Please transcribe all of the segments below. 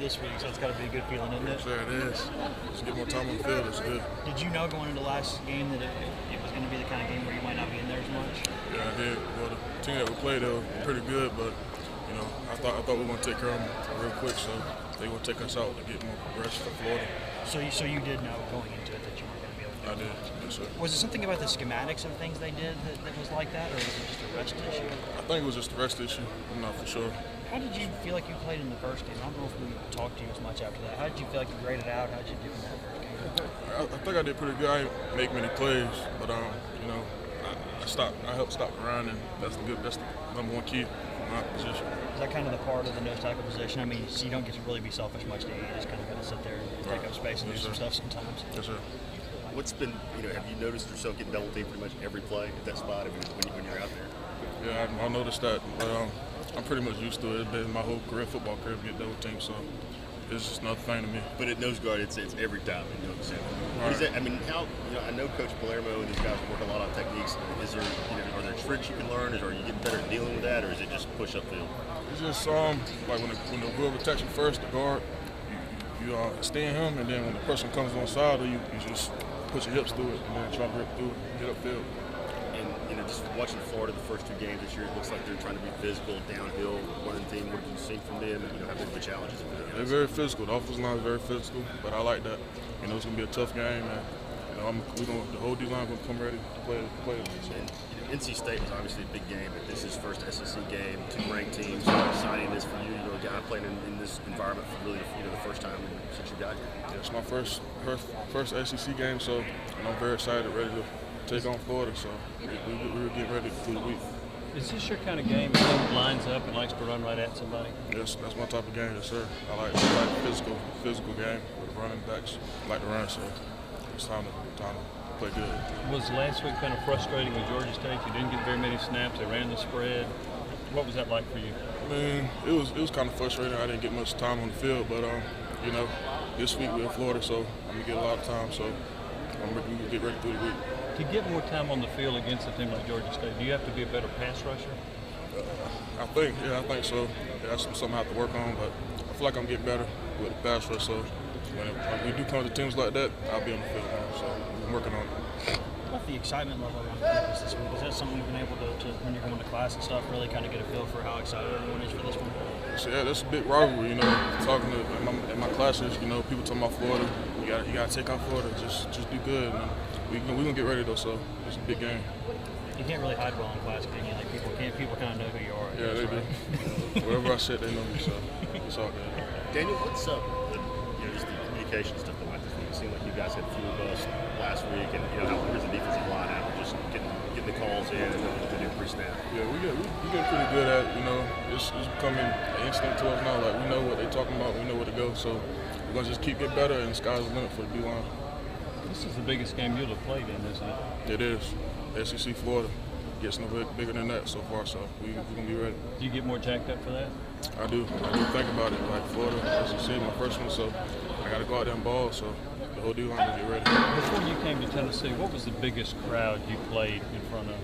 this week, so it's got to be a good feeling, isn't it? Sure it is. Just get more time on the field. It's good. Did you know going into last game that it was going to be the kind of game where you might not be in there as much? Yeah, I did. Well, the team that we played, they were pretty good, but I thought we were going to take care of them real quick, so they were going to take us out to get more rest for Florida. So you did know going into it that you weren't going to be able to do it? I did, yes, sir. Was it something about the schematics of things they did that was like that, or was it just a rest issue? I think it was just a rest issue. I'm not for sure. How did you feel like you played in the first game? I don't know if we talked to you as much after that. How did you feel like you graded out? How did you do in that first game? I think I did pretty good. I didn't make many plays, but I helped stop the run, and that's the number one key in my position. Is that kind of the part of the nose tackle position? I mean, so you don't get to really be selfish much, do you? You just kind of got to sit there and take up space and do some stuff sometimes. Yes, sir. What's been, have you noticed yourself getting double teamed pretty much every play at that spot when you're out there? Yeah, I noticed that, but I'm pretty much used to it. It's been my whole football career, get double teamed, so it's just another thing to me. But at nose guard, it's every time. Right. What is that? I mean, I know Coach Palermo and these guys work a lot on techniques. Is there, are there tricks you can learn? Are you getting better at dealing with that, or is it just push upfield? It's just like when the whoever attacks you first, the guard, you stand him, and then when the person comes on side of you, you just put your hips through it and then try to rip through it, get upfield. And just watching Florida the first two games this year, it looks like they're trying to be physical, downhill, running team. What have you seen from them? How big the challenges for them? They're very physical. The offensive line is very physical, but I like that. It's going to be a tough game, and the whole D-line going to come ready to play it. So. And NC State was obviously a big game, but this is first SEC game, two ranked teams. How exciting this for you? A guy playing in this environment for really the first time since you got here. Yeah, it's my first SEC game, so I'm very excited, ready to take on Florida. So we're getting ready through the week. Is this your kind of game? Someone lines up and likes to run right at somebody? Yes, that's my type of game, yes, sir. I like physical game with running backs. I like to run, so it's time to play good. Was last week kind of frustrating with Georgia State? You didn't get very many snaps. They ran the spread. What was that like for you? I mean, it was kind of frustrating. I didn't get much time on the field, but this week we're in Florida, so I'm gonna get a lot of time. So I'm gonna get ready through the week. To get more time on the field against a team like Georgia State, do you have to be a better pass rusher? I think so. That's something I have to work on, but I feel like I'm getting better with the pass rush. So when we do come to teams like that, I'll be on the field now. So I'm working on it. What about the excitement level around campus this week? Is that something you've been able to when you're going to class and stuff, really kind of get a feel for how excited everyone is for this one? So, yeah, that's a big rivalry. Talking to in my classes, people talking about Florida. You got to take out Florida. Just do good. And we're gonna get ready though. So it's a big game. You can't really hide well in class, can you? Like people kind of know who you are. Yeah, they right? do. Wherever I sit, they know me. So it's all good. Daniel, what's up? Just the communication stuff that went this week. It seemed like you guys had a few of us last week, and how where's the defensive line out? Just getting the calls in and the new pre-snap. Yeah, we get pretty good at it's becoming an instinct to us now. Like we know what they're talking about, we know where to go. So we're gonna just keep getting better, and the sky's the limit for the D-line. This is the biggest game you'll have played in, isn't it? It is. SEC Florida gets no bigger than that so far, so we're gonna be ready. Do you get more jacked up for that? I do think about it. Like Florida, SEC, my first one, so I got to go out there and ball. So the whole D-line will get ready. Before you came to Tennessee, what was the biggest crowd you played in front of?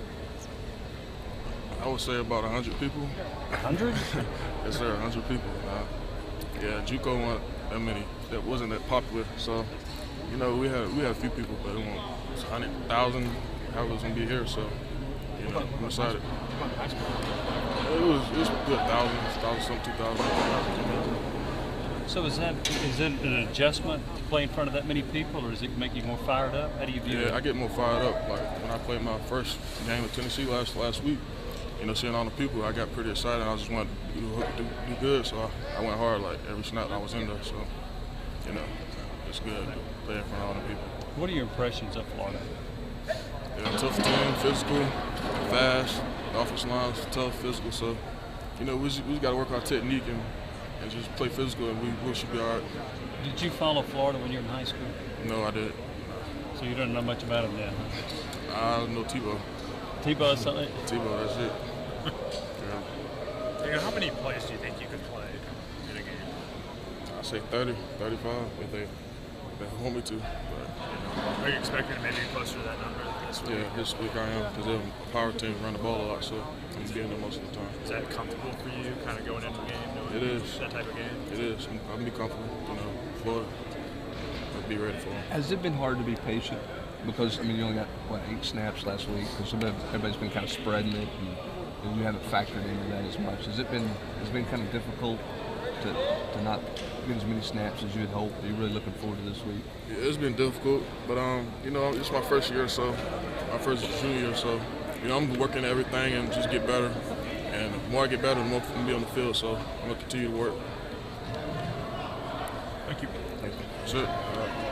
I would say about 100 people. 100? Yes, sir, 100 people. Yeah, JUCO wasn't that many. That wasn't that popular. So, we had a few people, but it wasn't 100,000. How it was gonna be here. So, I'm excited. It was good, 1,000, 2,000. So is that an adjustment to play in front of that many people, or does it make you more fired up? How do you view it? Yeah, I get more fired up. Like when I played my first game with Tennessee last week, seeing all the people, I got pretty excited. I just wanted to do good, so I went hard like every snap I was in there. So, it's good to play in front of all the people. What are your impressions of Florida? Yeah, tough team, physical, fast. The offensive line's tough, physical. So, we just got to work our technique and just play physical, and we should be all right. Did you follow Florida when you were in high school? No, I didn't. So you don't know much about them then, huh? I know Tebow. Tebow is something? Tebow, that's it. Yeah. How many plays do you think you could play in a game? I say 30, 35 if they want me to. But, Are you expecting maybe closer to that number? this week. Yeah, this week I am because they're a power team, run the ball a lot, so I'm gonna be in there most of the time. Is that comfortable for you, kind of going into the game, knowing It is. that type of game? It is. I'll be comfortable, for it. I'll be ready for it. Has it been hard to be patient? Because, I mean, you only got, 8 snaps last week, because everybody's been kind of spreading it, and you haven't factored into that as much. Has it been kind of difficult to not get as many snaps as you had hoped? Are you really looking forward to this week? Yeah, it's been difficult, but, it's my first year, my first junior year, so, I'm working at everything and just get better. And the more I get better, the more I'm going to be on the field, so I'm going to continue to work. Thank you. That's it.